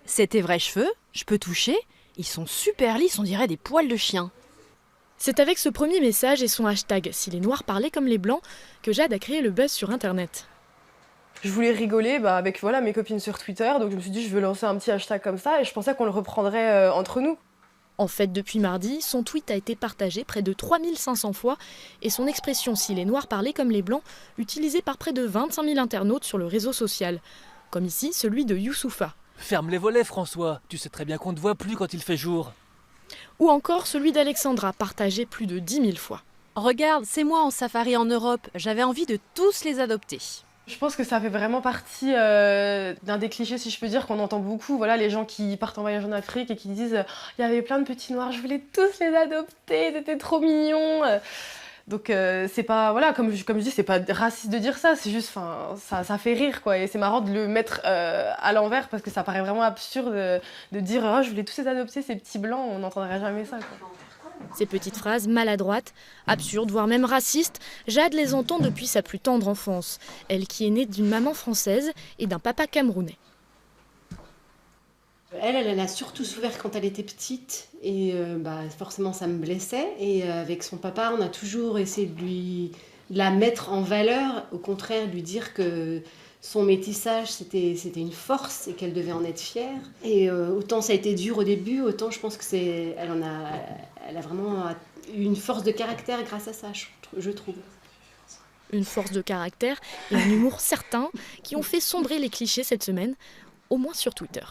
C'est tes vrais cheveux? Je peux toucher? Ils sont super lisses, on dirait des poils de chien. C'est avec ce premier message et son hashtag « Si les Noirs parlaient comme les Blancs » que Jade a créé le buzz sur Internet. Je voulais rigoler avec mes copines sur Twitter, donc je me suis dit je veux lancer un petit hashtag comme ça et je pensais qu'on le reprendrait entre nous. En fait, depuis mardi, son tweet a été partagé près de 3500 fois et son expression « Si les Noirs parlaient comme les Blancs » utilisée par près de 25 000 internautes sur le réseau social. Comme ici, celui de Youssoufa. Ferme les volets, François. Tu sais très bien qu'on ne te voit plus quand il fait jour. Ou encore celui d'Alexandra, partagé plus de 10 000 fois. Regarde, c'est moi en safari en Europe. J'avais envie de tous les adopter. Je pense que ça fait vraiment partie d'un des clichés, si je peux dire, qu'on entend beaucoup. Voilà, les gens qui partent en voyage en Afrique et qui disent il y avait plein de petits noirs, je voulais tous les adopter, c'était trop mignon. Donc c'est pas, voilà, comme je dis, c'est pas raciste de dire ça, c'est juste, ça fait rire, quoi. Et c'est marrant de le mettre à l'envers parce que ça paraît vraiment absurde de dire oh, je voulais tous les adopter, ces petits blancs, on n'entendrait jamais ça, quoi. Ces petites phrases maladroites, absurdes, voire même racistes, Jade les entend depuis sa plus tendre enfance. Elle qui est née d'une maman française et d'un papa camerounais. Elle a surtout souffert quand elle était petite et forcément ça me blessait. Et avec son papa, on a toujours essayé de la mettre en valeur, au contraire, de lui dire que son métissage c'était une force et qu'elle devait en être fière. Et autant ça a été dur au début, autant je pense que elle a vraiment eu une force de caractère grâce à ça, je trouve. Une force de caractère et un humour certain qui ont fait sombrer les clichés cette semaine, au moins sur Twitter.